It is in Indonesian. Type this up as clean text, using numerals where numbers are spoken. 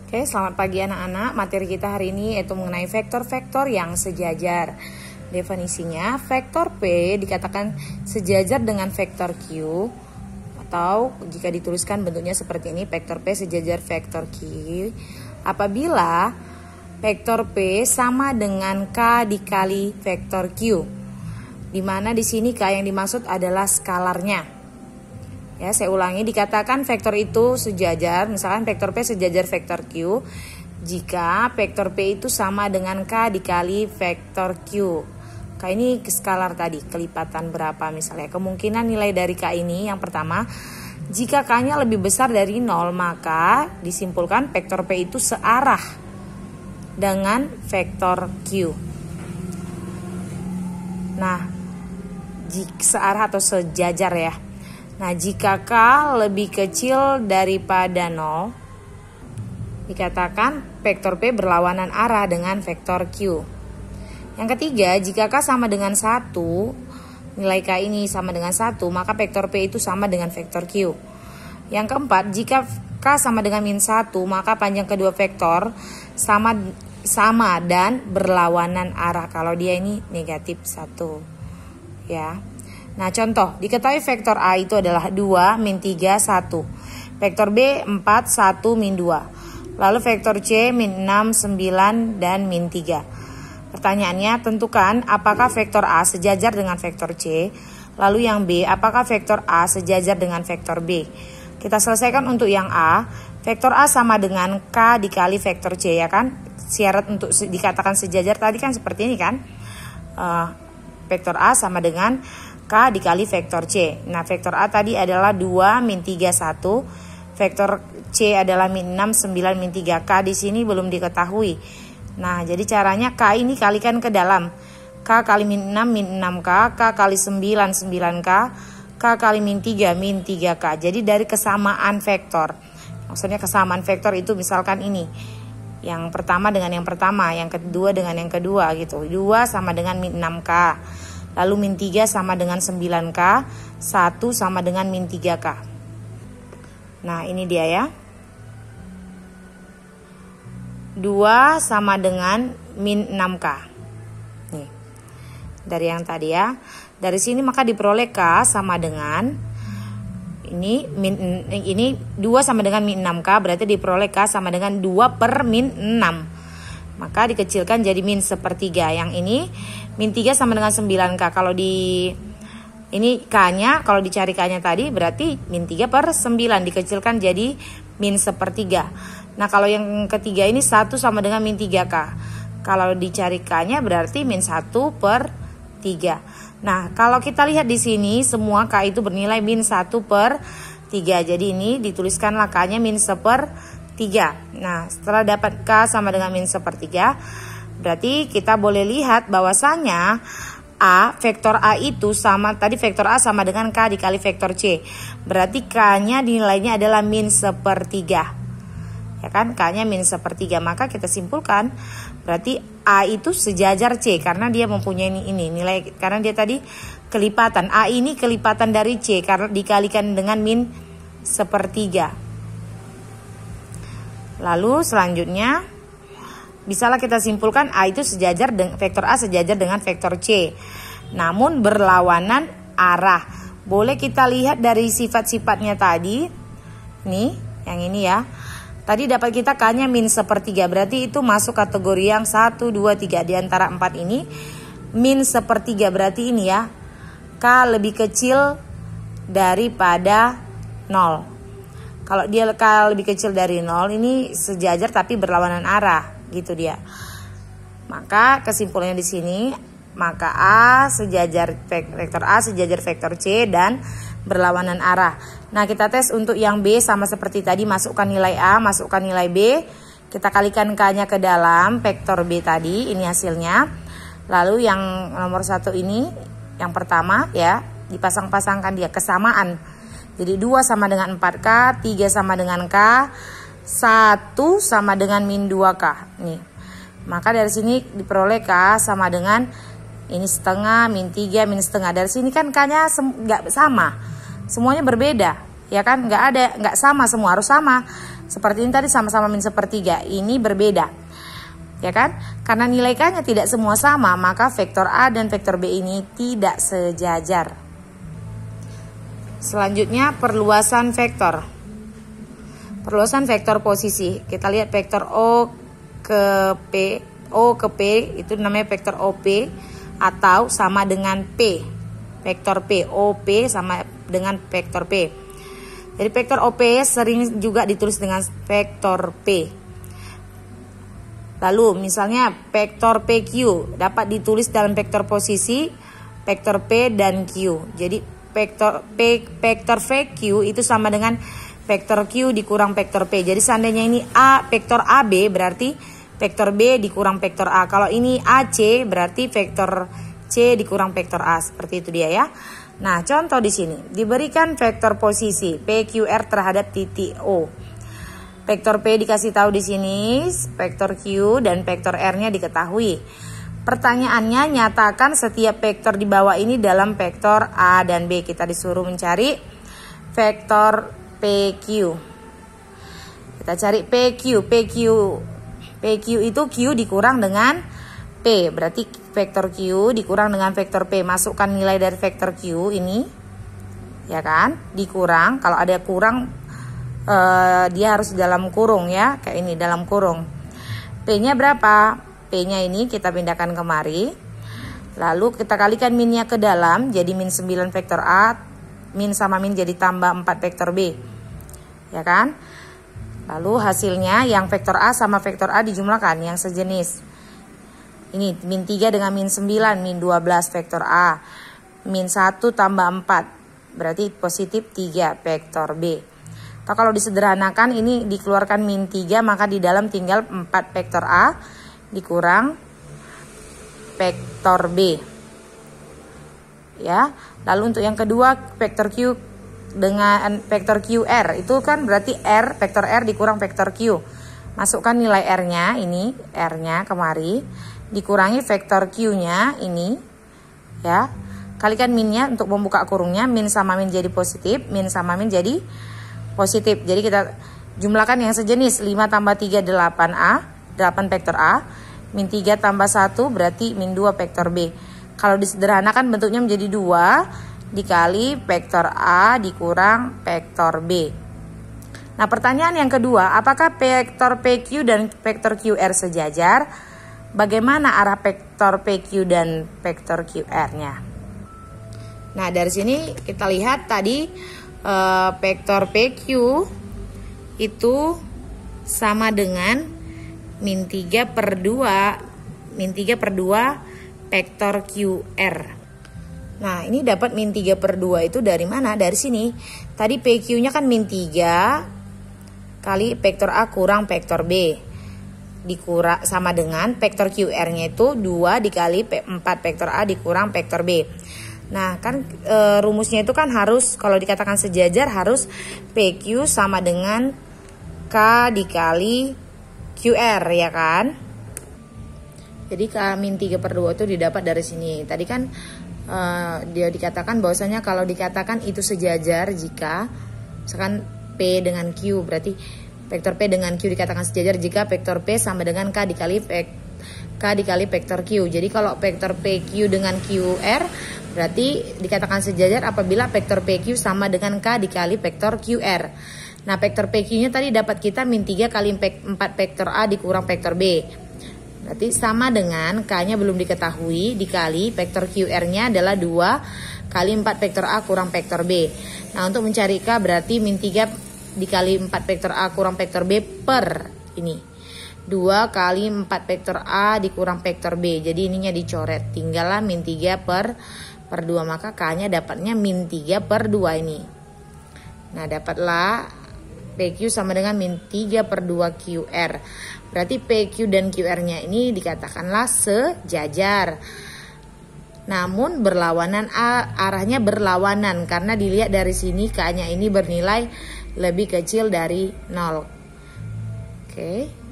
Oke, selamat pagi anak-anak. Materi kita hari ini yaitu mengenai vektor-vektor yang sejajar. Definisinya, vektor P dikatakan sejajar dengan vektor Q, atau jika dituliskan bentuknya seperti ini, vektor P sejajar vektor Q apabila vektor P sama dengan K dikali vektor Q, di mana di sini K yang dimaksud adalah skalarnya. Ya, saya ulangi, dikatakan vektor itu sejajar, misalkan vektor P sejajar vektor Q jika vektor P itu sama dengan K dikali vektor Q. K ini skalar tadi, kelipatan berapa misalnya. Kemungkinan nilai dari K ini yang pertama, jika K-nya lebih besar dari 0, maka disimpulkan vektor P itu searah dengan vektor Q. Nah, searah atau sejajar ya. Nah, jika K lebih kecil daripada 0, dikatakan vektor P berlawanan arah dengan vektor Q. Yang ketiga, jika K sama dengan 1, nilai K ini sama dengan 1, maka vektor P itu sama dengan vektor Q. Yang keempat, jika K sama dengan min 1, maka panjang kedua vektor sama dan berlawanan arah kalau dia ini negatif 1. Ya. Nah, contoh, diketahui vektor A itu adalah 2, min 3, 1. Vektor B 4, 1, min 2. Lalu vektor C min 6, 9, dan min 3. Pertanyaannya, tentukan apakah vektor A sejajar dengan vektor C. Lalu yang B, apakah vektor A sejajar dengan vektor B. Kita selesaikan untuk yang A. Vektor A sama dengan K dikali vektor C, ya kan? Syarat untuk dikatakan sejajar tadi kan seperti ini kan? Vektor A sama dengan K dikali vektor C. Nah, vektor A tadi adalah 2, min 3, 1. Vektor C adalah min 6, 9, min 3. K di sini belum diketahui. Nah, jadi caranya K ini kalikan ke dalam. K kali min 6, min 6K. K kali 9, 9K. K kali min 3, min 3K. Jadi dari kesamaan vektor. Maksudnya kesamaan vektor itu misalkan ini. Yang pertama dengan yang pertama. Yang kedua dengan yang kedua gitu. 2 sama dengan min 6K. Lalu min 3 sama dengan 9K, 1 sama dengan min 3K. Nah, ini dia ya. 2 sama dengan min 6K. Nih. Dari yang tadi ya. Dari sini maka diperoleh K sama dengan ini 2 sama dengan min 6K, berarti diperoleh K sama dengan 2 per min 6. Maka dikecilkan jadi min 1/3. Yang ini min 3 sama dengan 9K. Kalau di ini K-nya, kalau dicari K-nya tadi berarti min 3 per 9. Dikecilkan jadi min 1/3. Nah, kalau yang ketiga ini 1 sama dengan min 3K. Kalau dicari K-nya berarti min 1/3. Nah, kalau kita lihat di sini semua K itu bernilai min 1/3. Jadi ini dituliskanlah K-nya min 1/3. Nah, setelah dapat K sama dengan min 1/3, berarti kita boleh lihat bahwasanya vektor A itu sama, tadi vektor A sama dengan K dikali vektor C. Berarti K-nya nilainya adalah min 1/3. Ya kan, K-nya min 1/3. Maka kita simpulkan berarti A itu sejajar C karena dia mempunyai ini nilai, karena dia tadi kelipatan. A ini kelipatan dari C karena dikalikan dengan min 1/3. Lalu selanjutnya bisalah kita simpulkan A itu sejajar dengan vektor A sejajar dengan vektor C, namun berlawanan arah. Boleh kita lihat dari sifat-sifatnya tadi. Nih, yang ini ya. Tadi dapat kita K-nya min 1/3, berarti itu masuk kategori yang 1, 2, 3. Di antara 4 ini min 1/3 berarti ini ya. K lebih kecil daripada 0. Kalau dia K lebih kecil dari 0, ini sejajar tapi berlawanan arah, gitu dia. Maka kesimpulannya di sini, maka vektor A sejajar vektor C dan berlawanan arah. Nah, kita tes untuk yang B sama seperti tadi, masukkan nilai A, masukkan nilai B. Kita kalikan K-nya ke dalam vektor B tadi, ini hasilnya. Lalu yang nomor 1 ini, yang pertama ya, dipasang-pasangkan dia kesamaan. Jadi 2 sama dengan 4K, 3 sama dengan K, 1 sama dengan min 2K. Nih. Maka dari sini diperoleh K sama dengan ini setengah, min 3, min setengah. Dari sini kan K-nya nggak sama. Semuanya berbeda. Ya kan? Nggak sama semua, harus sama. Seperti ini tadi sama-sama min sepertiga, ini berbeda. Ya kan? Karena nilai K-nya tidak semua sama, maka vektor A dan vektor B ini tidak sejajar. Selanjutnya perluasan vektor. Perluasan vektor posisi. Kita lihat vektor O ke P itu namanya vektor OP atau sama dengan P. Vektor P, OP sama dengan vektor P. Jadi vektor OP sering juga ditulis dengan vektor P. Lalu misalnya vektor PQ dapat ditulis dalam vektor posisi, vektor P dan Q. Jadi vektor VQ itu sama dengan vektor Q dikurang vektor P. Jadi seandainya ini vektor AB berarti vektor B dikurang vektor A. Kalau ini AC berarti vektor C dikurang vektor A. Seperti itu dia ya. Nah, contoh di sini diberikan vektor posisi PQR terhadap titik O. Vektor P dikasih tahu di sini, vektor Q dan vektor R-nya diketahui. Pertanyaannya, nyatakan setiap vektor di bawah ini dalam vektor A dan B. Kita disuruh mencari vektor PQ. Kita cari PQ itu Q dikurang dengan P. Berarti vektor Q dikurang dengan vektor P. Masukkan nilai dari vektor Q ini. Ya kan? Dikurang. Kalau ada kurang dia harus dalam kurung ya, kayak ini dalam kurung. P-nya berapa? P-nya ini kita pindahkan kemari. Lalu kita kalikan minnya ke dalam, jadi min 9 vektor A, min sama min jadi tambah 4 vektor B. Ya kan? Lalu hasilnya yang vektor A sama vektor A dijumlahkan, yang sejenis. Ini min 3 dengan min 9, min 12 vektor A. Min 1 tambah 4, berarti positif 3 vektor B. Atau kalau disederhanakan ini dikeluarkan min 3, maka di dalam tinggal 4 vektor A dikurang vektor B. Ya. Lalu untuk yang kedua vektor Q dengan vektor QR itu kan berarti R, vektor R dikurang vektor Q. Masukkan nilai R-nya, ini R-nya kemari, dikurangi vektor Q-nya ini ya. Kalikan min-nya untuk membuka kurungnya, min sama min jadi positif, min sama min jadi positif. Jadi kita jumlahkan yang sejenis, 5 tambah 3 8A, 8 vektor A, min 3 tambah 1 berarti min 2 vektor B. Kalau disederhanakan bentuknya menjadi 2 dikali vektor A dikurang vektor B. Nah, pertanyaan yang kedua, apakah vektor PQ dan vektor QR sejajar? Bagaimana arah vektor PQ dan vektor QR-nya? Nah, dari sini kita lihat tadi vektor PQ itu sama dengan min 3 per 2 vektor QR. Nah, ini dapat min 3 per 2 itu dari mana? Dari sini. Tadi PQ-nya kan min 3 kali vektor A kurang vektor B. Dikurang sama dengan vektor QR-nya itu 2 dikali 4 vektor A dikurang vektor B. Nah, kan rumusnya itu kan harus, kalau dikatakan sejajar harus PQ sama dengan K dikali QR, ya kan? Jadi K min 3 per 2 itu didapat dari sini. Tadi kan dia dikatakan bahwasanya kalau dikatakan itu sejajar jika misalkan P dengan Q, berarti vektor P dengan Q dikatakan sejajar jika vektor P sama dengan K dikali vektor Q. Jadi kalau vektor PQ dengan QR berarti dikatakan sejajar apabila vektor PQ sama dengan K dikali vektor QR. Nah, vektor PQ-nya tadi dapat kita min 3 kali 4 vektor A dikurang vektor B. Berarti sama dengan K-nya belum diketahui dikali vektor QR-nya adalah 2 kali 4 vektor A kurang vektor B. Nah, untuk mencari K berarti min 3 dikali 4 vektor A kurang vektor B per ini. 2 kali 4 vektor A dikurang vektor B. Jadi ininya dicoret. Tinggallah min 3 per 2. Maka K-nya dapatnya min 3 per 2 ini. Nah, dapatlah PQ sama dengan min 3 per 2 QR. Berarti PQ dan QR-nya ini dikatakanlah sejajar. Namun berlawanan, arahnya berlawanan. Karena dilihat dari sini K-nya ini bernilai lebih kecil dari 0. Oke.